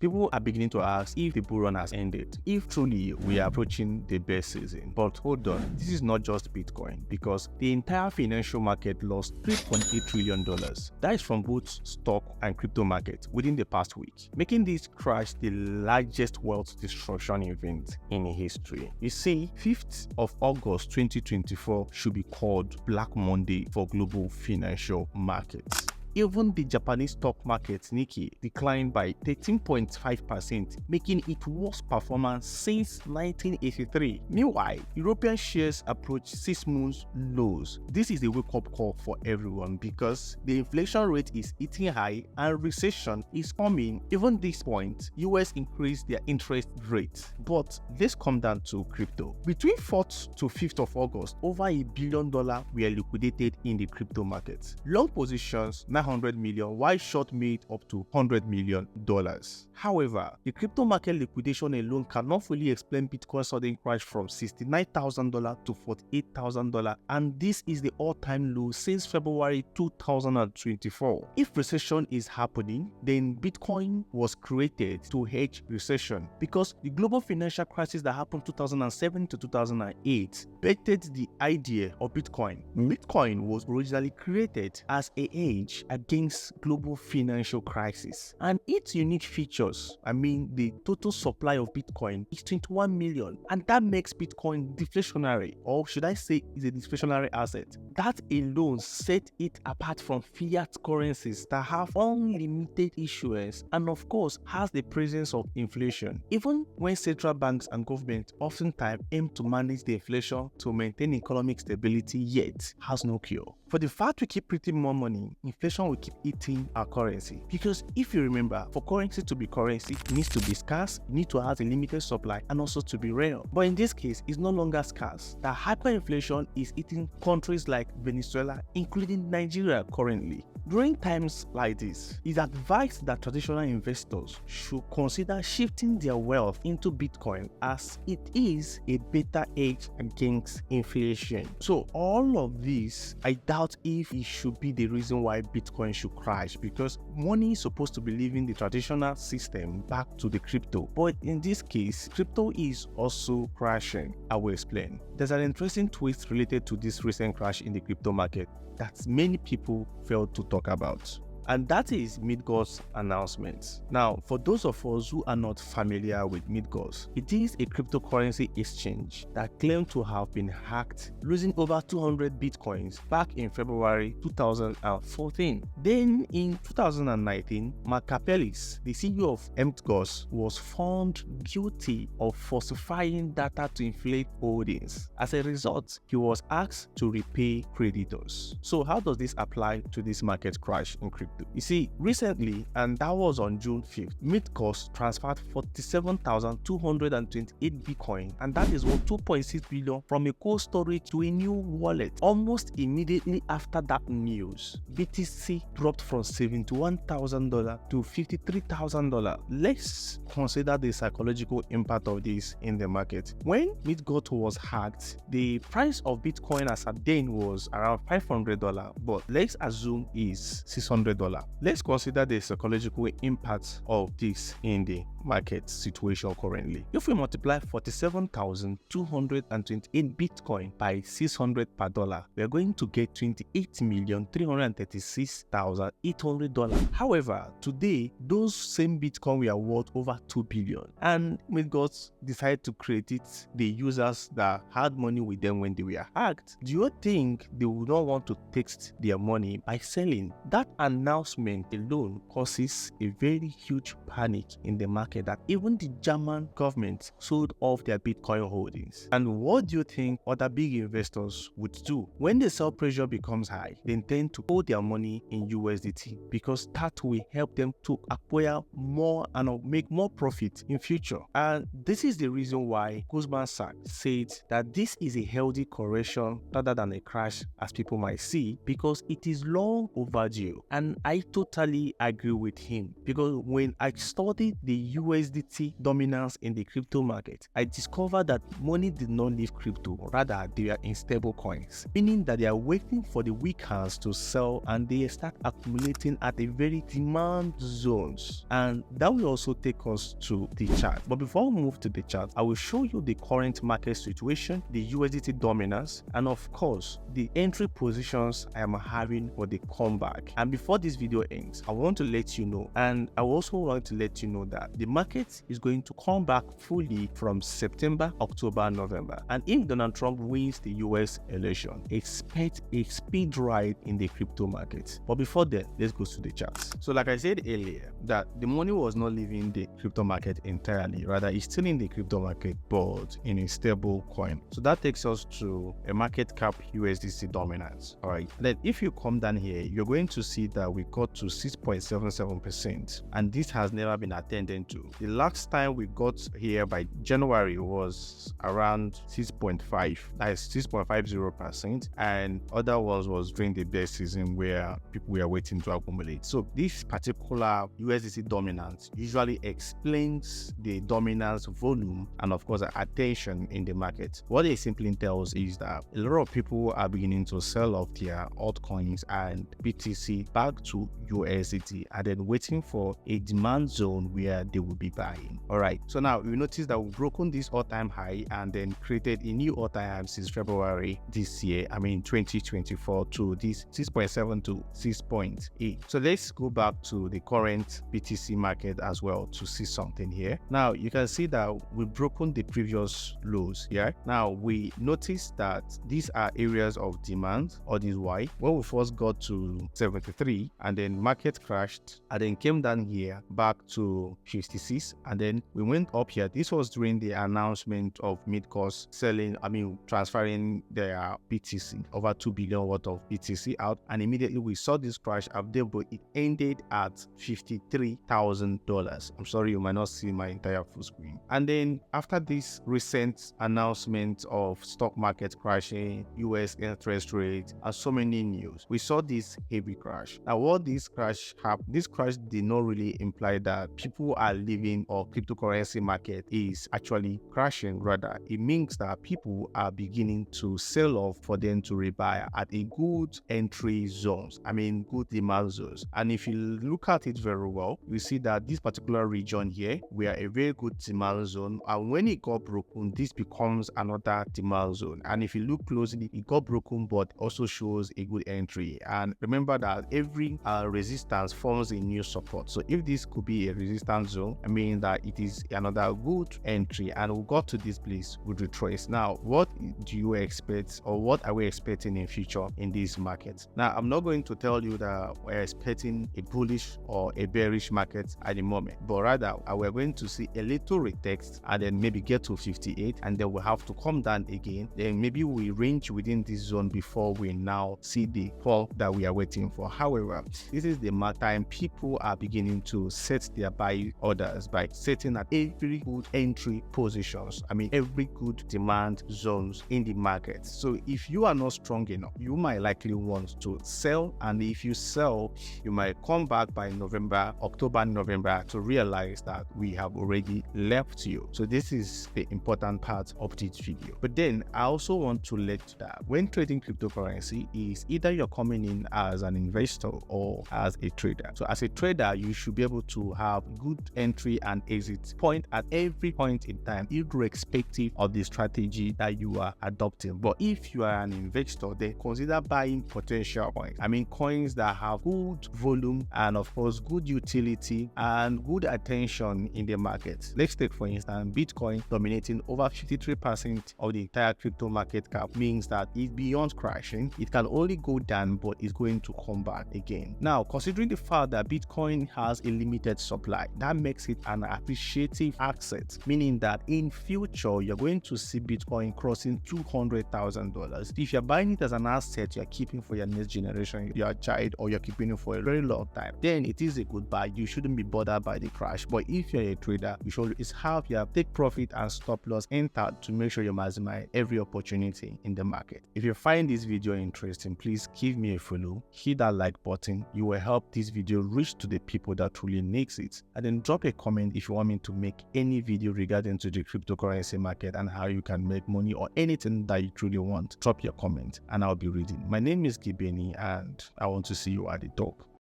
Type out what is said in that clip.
People are beginning to ask if the bull run has ended, if truly we are approaching the bear season. But hold on, this is not just Bitcoin, because the entire financial market lost $3.8 trillion. That is from both stock and crypto markets within the past week, making this crash the largest wealth destruction event in history. You see, 5th of August 2024 should be called Black Monday for global financial markets. Even the Japanese stock market Nikkei declined by 13.5%, making it worst performance since 1983. Meanwhile, European shares approach 6 months lows. This is a wake-up call for everyone because the inflation rate is hitting high and recession is coming. Even at this point, US increased their interest rate. But let's come down to crypto. Between 4th to 5th of August, over $1 billion were liquidated in the crypto market. Long positions 900 million, while short made up to $100 million. However, the crypto market liquidation alone cannot fully explain Bitcoin's sudden crash from $69,000 to $48,000, and this is the all-time low since February 2024. If recession is happening, then Bitcoin was created to hedge recession, because the global financial crisis that happened 2007 to 2008 birthed the idea of Bitcoin. Bitcoin was originally created as a hedge against global financial crisis, and its unique features, the total supply of Bitcoin is 21 million, and that makes Bitcoin deflationary, or should I say is a deflationary asset. That alone set it apart from fiat currencies that have unlimited issuance and of course has the presence of inflation. Even when central banks and governments oftentimes aim to manage the inflation to maintain economic stability, yet has no cure. For the fact we keep printing more money, inflation will keep eating our currency. Because if you remember, for currency to be currency, it needs to be scarce, it needs to have a limited supply, and also to be rare. But in this case, it's no longer scarce. The hyperinflation is eating countries like Venezuela, including Nigeria currently. During times like this, it's advised that traditional investors should consider shifting their wealth into Bitcoin, as it is a better hedge against inflation. So all of this, I doubt if it should be the reason why Bitcoin should crash, because money is supposed to be leaving the traditional system back to the crypto. But in this case, crypto is also crashing. I will explain. There's an interesting twist related to this recent crash in the crypto market that many people failed to talk about, and that is Midgauss' announcement. Now, for those of us who are not familiar with Midgauss, it is a cryptocurrency exchange that claimed to have been hacked, losing over 200 bitcoins back in February 2014. Then in 2019, Mark Karpeles, the CEO of Midgauss, was found guilty of falsifying data to inflate holdings. As a result, he was asked to repay creditors. So how does this apply to this market crash in crypto? You see, recently, and that was on June 5th, Midgauss transferred 47,228 Bitcoin, and that is worth 2.6 billion from a cold storage to a new wallet. Almost immediately after that news, BTC dropped from $71,000 to $53,000. Let's consider the psychological impact of this in the market. When Midgauss was hacked, the price of Bitcoin as at then was around $500, but let's assume is $600. Let's consider the psychological impact of this in the market situation currently. If we multiply 47,228 Bitcoin by 600 per dollar, we are going to get $28,336,800. However, today, those same Bitcoin were worth over 2 billion. And Midgauss decided to credit the users that had money with them when they were hacked. Do you think they would not want to text their money by selling? That announcement alone causes a very huge panic in the market that even the German government sold off their Bitcoin holdings. And what do you think other big investors would do? When the sell pressure becomes high, they intend to hold their money in USDT, because that will help them to acquire more and make more profit in future. And this is the reason why Goldman Sachs said that this is a healthy correction rather than a crash, as people might see, because it is long overdue. And I totally agree with him, because when I studied the USDT dominance in the crypto market, I discovered that money did not leave crypto, rather they are in stable coins, meaning that they are waiting for the weak hands to sell and they start accumulating at a very demand zones. And that will also take us to the chart. But before we move to the chart, I will show you the current market situation, the USDT dominance, and of course the entry positions I am having for the comeback. And before this video ends, I want to let you know, and I also want to let you know that the market is going to come back fully from September, October, November. And if Donald Trump wins the US election, expect a speed ride in the crypto market. But before that, let's go to the charts. So like I said earlier, that the money was not leaving the crypto market entirely, rather it's still in the crypto market but in a stable coin. So that takes us to a market cap USDC dominance. All right, then if you come down here, you're going to see that we got to 6.77%, and this has never been attended to. The last time we got here by January was around 6.5, that is 6.50%, and other ones was during the bear season where people were waiting to accumulate. So this particular USDC dominance usually explains the dominance volume and of course attention in the market. What it simply entails is that a lot of people are beginning to sell off their altcoins and BTC back to USDT and then waiting for a demand zone where they will be buying. All right, so now you notice that we've broken this all-time high and then created a new all-time high since February this year, 2024, to this 6.7 to 6.8. So let's go back to the current BTC market as well to see something here. Now you can see that we've broken the previous lows here. Now we notice that these are areas of demand, or this Y. When we first got to 73 and then market crashed and then came down here back to 56 and then we went up here. This was during the announcement of mid-course selling, transferring their BTC, over 2 billion worth of BTC out, and immediately we saw this crash up there, but it ended at $53,000. I'm sorry, you might not see my entire full screen. And then after this recent announcement of stock market crashing, US interest rates, and so many news, we saw this heavy crash. Now what this crash happened, this crash did not really imply that people are leaving or cryptocurrency market is actually crashing. Rather, it means that people are beginning to sell off for them to rebuy at a good entry zones, good demand zones. And if you look at it very well, you see that this particular region here, we are a very good demand zone, and when it got broken, this becomes another demand zone. And if you look closely, it got broken but also shows a good entry. And remember that every resistance forms a new support. So if this could be a resistance zone, that it is another good entry, and we got to this place with retrace. Now what do you expect, or what are we expecting in future in this market? Now I'm not going to tell you that we're expecting a bullish or a bearish market at the moment, but rather we're going to see a little retest and then maybe get to 58, and then we'll have to come down again. Then maybe we range within this zone before we now see the fall that we are waiting for. However, this is the time people are beginning to set their buy orders by setting at every good entry positions, every good demand zones in the market. So if you are not strong enough, you might likely want to sell, and if you sell, you might come back by October, November to realize that we have already left you. So this is the important part of this video. But then I also want to let you that when trading cryptocurrency is either you're coming in as an investor or as a trader. So as a trader, you should be able to have good entry and exit point at every point in time, irrespective of the strategy that you are adopting. But if you are an investor, then consider buying potential coins. Coins that have good volume and of course good utility and good attention in the market. Let's take for instance Bitcoin dominating over 53% of the entire crypto market cap means that it's beyond crashing. It can only go down, but it's going to come back again. Now, considering the fact that Bitcoin has a limited supply, that makes it an appreciative asset, meaning that in future you're going to see Bitcoin crossing $200,000. If you're buying it as an asset you're keeping for your next generation, your child, or you're keeping it for a very long time, then it is a good buy. You shouldn't be bothered by the crash. But if you're a trader, you should always have your take profit and stop loss entered to make sure you maximize every opportunity in the market. If you find this video interesting, please give me a follow, hit that like button. You will help this video reach to the people that truly needs it, and then drop a a comment if you want me to make any video regarding to the cryptocurrency market and how you can make money or anything that you truly want. Drop your comment and I'll be reading. My name is Gibeni and I want to see you at the top.